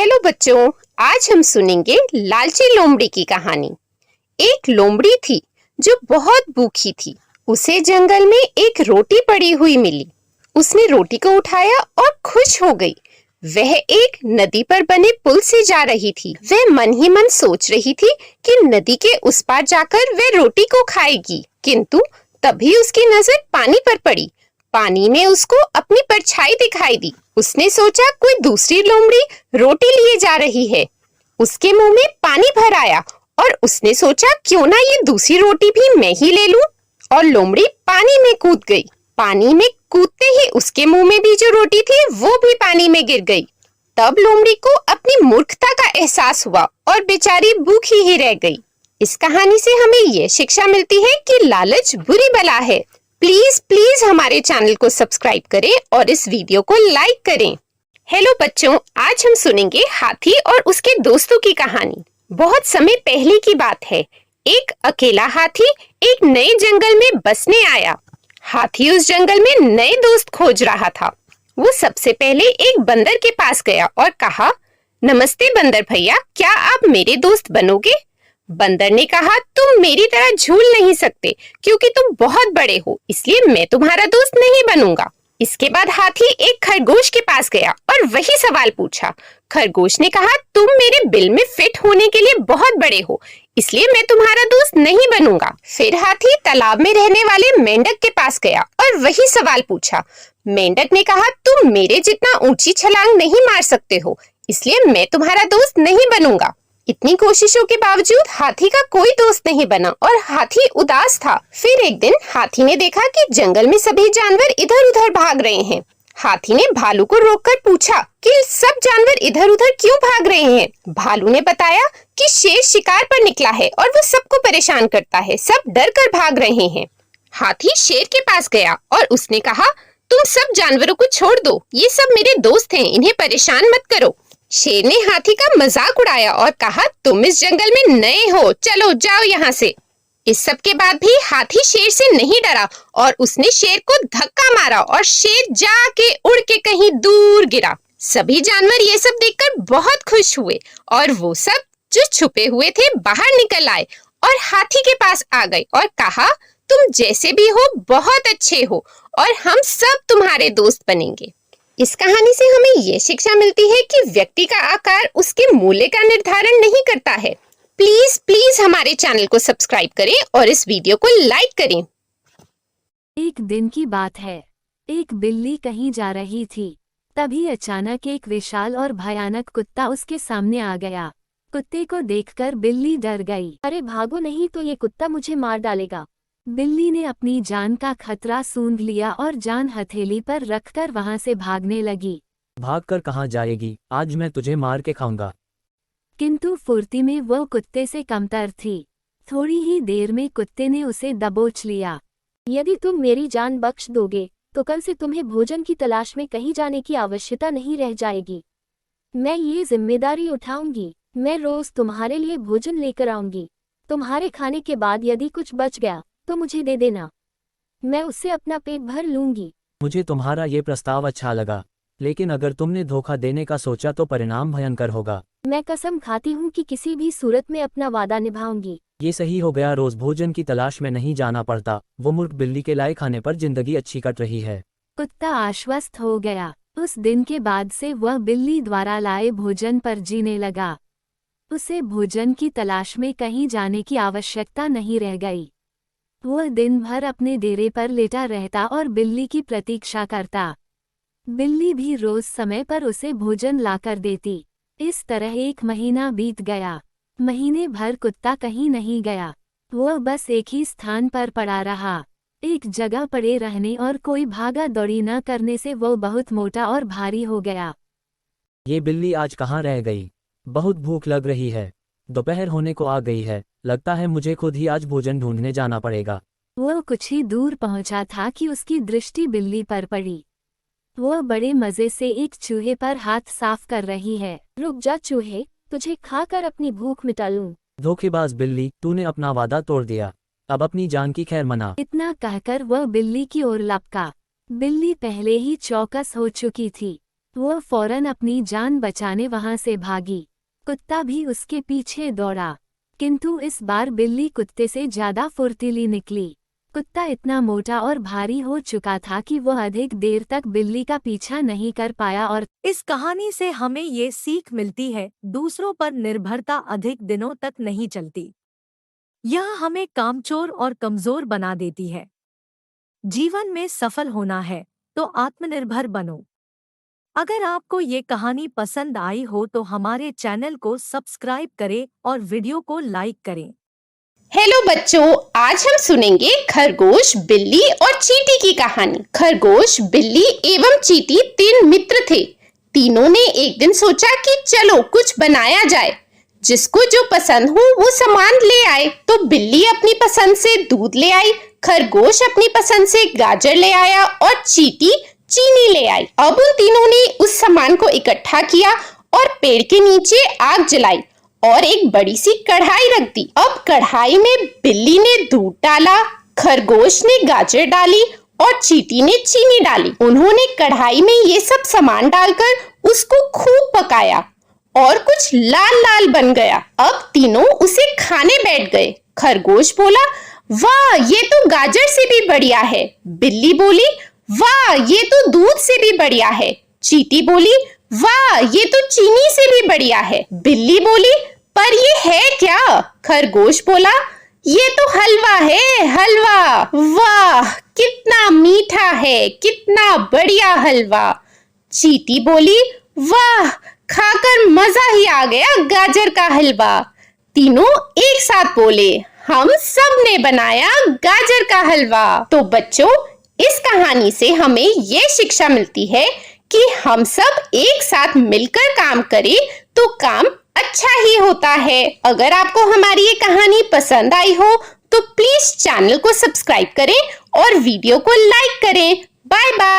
Hello बच्चों, आज हम सुनेंगे लालची लोमड़ी की कहानी। एक लोमड़ी थी जो बहुत भूखी थी। उसे जंगल में एक रोटी पड़ी हुई मिली। उसने रोटी को उठाया और खुश हो गई। वह एक नदी पर बने पुल से जा रही थी। वह मन ही मन सोच रही थी कि नदी के उस पार जाकर वह रोटी को खाएगी, किंतु तभी उसकी नजर पानी पर पड़ी। पानी में उसको अपनी परछाई दिखाई दी। उसने सोचा कोई दूसरी लोमड़ी रोटी लिए जा रही है। उसके मुंह में पानी भर आया और उसने सोचा क्यों ना ये दूसरी रोटी भी मैं ही ले लूं, और लोमड़ी पानी में कूद गई। पानी में कूदते ही उसके मुंह में भी जो रोटी थी वो भी पानी में गिर गई। तब लोमड़ी को अपनी मूर्खता का एहसास हुआ और बेचारी भूखी ही रह गई। इस कहानी से हमें ये शिक्षा मिलती है कि लालच बुरी बला है। प्लीज प्लीज हमारे चैनल को सब्सक्राइब करें और इस वीडियो को लाइक करें। हेलो बच्चों, आज हम सुनेंगे हाथी और उसके दोस्तों की कहानी। बहुत समय पहले की बात है। एक अकेला हाथी एक नए जंगल में बसने आया। हाथी उस जंगल में नए दोस्त खोज रहा था। वो सबसे पहले एक बंदर के पास गया और कहा, नमस्ते बंदर भैया, क्या आप मेरे दोस्त बनोगे? बंदर ने कहा, तुम मेरी तरह झूल नहीं सकते क्योंकि तुम बहुत बड़े हो, इसलिए मैं तुम्हारा दोस्त नहीं बनूंगा। इसके बाद हाथी एक खरगोश के पास गया और वही सवाल पूछा। खरगोश ने कहा, तुम मेरे बिल में फिट होने के लिए बहुत बड़े हो, इसलिए मैं तुम्हारा दोस्त नहीं बनूंगा। फिर हाथी तालाब में रहने वाले मेंढक के पास गया और वही सवाल पूछा। मेंढक ने कहा, तुम मेरे जितना ऊंची छलांग नहीं मार सकते हो, इसलिए मैं तुम्हारा दोस्त नहीं बनूंगा। इतनी कोशिशों के बावजूद हाथी का कोई दोस्त नहीं बना और हाथी उदास था। फिर एक दिन हाथी ने देखा कि जंगल में सभी जानवर इधर उधर भाग रहे हैं। हाथी ने भालू को रोककर पूछा कि सब जानवर इधर उधर क्यों भाग रहे हैं? भालू ने बताया कि शेर शिकार पर निकला है और वो सबको परेशान करता है, सब डर कर भाग रहे हैं। हाथी शेर के पास गया और उसने कहा, तुम सब जानवरों को छोड़ दो, ये सब मेरे दोस्त हैं, इन्हें परेशान मत करो। शेर ने हाथी का मजाक उड़ाया और कहा, तुम इस जंगल में नए हो, चलो जाओ यहाँ से। इस सब के बाद भी हाथी शेर से नहीं डरा और उसने शेर को धक्का मारा और शेर जाके उड़ के कहीं दूर गिरा। सभी जानवर ये सब देखकर बहुत खुश हुए और वो सब जो छुपे हुए थे बाहर निकल आए और हाथी के पास आ गए और कहा, तुम जैसे भी हो बहुत अच्छे हो और हम सब तुम्हारे दोस्त बनेंगे। इस कहानी से हमें ये शिक्षा मिलती है कि व्यक्ति का आकार उसके मूल्य का निर्धारण नहीं करता है। प्लीज प्लीज हमारे चैनल को सब्सक्राइब करें और इस वीडियो को लाइक करें। एक दिन की बात है। एक बिल्ली कहीं जा रही थी। तभी अचानक एक विशाल और भयानक कुत्ता उसके सामने आ गया। कुत्ते को देखकर बिल्ली डर गई। अरे भागो, नहीं तो ये कुत्ता मुझे मार डालेगा। बिल्ली ने अपनी जान का खतरा सूंघ लिया और जान हथेली पर रखकर वहां से भागने लगी। भागकर कहाँ जाएगी, आज मैं तुझे मार के खाऊंगा। किंतु फुर्ती में वो कुत्ते से कमतर थी। थोड़ी ही देर में कुत्ते ने उसे दबोच लिया। यदि तुम मेरी जान बख्श दोगे तो कल से तुम्हें भोजन की तलाश में कहीं जाने की आवश्यकता नहीं रह जाएगी। मैं ये जिम्मेदारी उठाऊंगी। मैं रोज तुम्हारे लिए भोजन लेकर आऊंगी। तुम्हारे खाने के बाद यदि कुछ बच गया तो मुझे दे देना, मैं उससे अपना पेट भर लूंगी। मुझे तुम्हारा ये प्रस्ताव अच्छा लगा, लेकिन अगर तुमने धोखा देने का सोचा तो परिणाम भयंकर होगा। मैं कसम खाती हूँ कि किसी भी सूरत में अपना वादा निभाऊंगी। ये सही हो गया, रोज भोजन की तलाश में नहीं जाना पड़ता। वो मूर्ख बिल्ली के लाए खाने पर जिंदगी अच्छी कट रही है। कुत्ता आश्वस्त हो गया। उस दिन के बाद से वह बिल्ली द्वारा लाए भोजन पर जीने लगा। उसे भोजन की तलाश में कहीं जाने की आवश्यकता नहीं रह गई। वह दिन भर अपने डेरे पर लेटा रहता और बिल्ली की प्रतीक्षा करता। बिल्ली भी रोज समय पर उसे भोजन लाकर देती। इस तरह एक महीना बीत गया। महीने भर कुत्ता कहीं नहीं गया। वह बस एक ही स्थान पर पड़ा रहा। एक जगह पड़े रहने और कोई भागा दौड़ी न करने से वह बहुत मोटा और भारी हो गया। ये बिल्ली आज कहाँ रह गई? बहुत भूख लग रही है। दोपहर होने को आ गई है, लगता है मुझे खुद ही आज भोजन ढूंढने जाना पड़ेगा। वह कुछ ही दूर पहुंचा था कि उसकी दृष्टि बिल्ली पर पड़ी। वह बड़े मजे से एक चूहे पर हाथ साफ कर रही है। रुक जा चूहे, तुझे खाकर अपनी भूख मिटा लूं। धोखेबाज बिल्ली, तूने अपना वादा तोड़ दिया, अब अपनी जान की खैर मना। इतना कहकर वह बिल्ली की ओर लपका। बिल्ली पहले ही चौकस हो चुकी थी। वह फौरन अपनी जान बचाने वहां से भागी। कुत्ता भी उसके पीछे दौड़ा, किंतु इस बार बिल्ली कुत्ते से ज्यादा फुर्तीली निकली। कुत्ता इतना मोटा और भारी हो चुका था कि वह अधिक देर तक बिल्ली का पीछा नहीं कर पाया और इस कहानी से हमें ये सीख मिलती है, दूसरों पर निर्भरता अधिक दिनों तक नहीं चलती। यह हमें कामचोर और कमजोर बना देती है। जीवन में सफल होना है तो आत्मनिर्भर बनो। अगर आपको ये कहानी पसंद आई हो तो हमारे चैनल को सब्सक्राइब करें और वीडियो को लाइक करें। हेलो बच्चों, आज हम सुनेंगे खरगोश, बिल्ली और चींटी की कहानी। खरगोश, बिल्ली एवं चींटी 3 मित्र थे। तीनों ने एक दिन सोचा कि चलो कुछ बनाया जाए, जिसको जो पसंद हो वो सामान ले आए। तो बिल्ली अपनी पसंद से दूध ले आई, खरगोश अपनी पसंद से गाजर ले आया और चींटी चीनी ले आई। अब उन तीनों ने उस सामान को इकट्ठा किया और पेड़ के नीचे आग जलाई और एक बड़ी सी कढ़ाई रख दी। अब कढ़ाई में बिल्ली ने दूध डाला, खरगोश ने गाजर डाली और चींटी ने चीनी डाली। उन्होंने कढ़ाई में ये सब सामान डालकर उसको खूब पकाया और कुछ लाल लाल बन गया। अब तीनों उसे खाने बैठ गए। खरगोश बोला, वाह, ये तो गाजर से भी बढ़िया है। बिल्ली बोली, वाह, ये तो दूध से भी बढ़िया है। चींटी बोली, वाह, ये तो चीनी से भी बढ़िया है। बिल्ली बोली, पर ये है क्या? खरगोश बोला, ये तो हलवा है, हलवा। वाह, कितना मीठा है, कितना बढ़िया हलवा। चींटी बोली, वाह, खाकर मजा ही आ गया, गाजर का हलवा। तीनों एक साथ बोले, हम सब ने बनाया गाजर का हलवा। तो बच्चों, इस कहानी से हमें ये शिक्षा मिलती है कि हम सब एक साथ मिलकर काम करें तो काम अच्छा ही होता है। अगर आपको हमारी ये कहानी पसंद आई हो तो प्लीज चैनल को सब्सक्राइब करें और वीडियो को लाइक करें। Bye bye.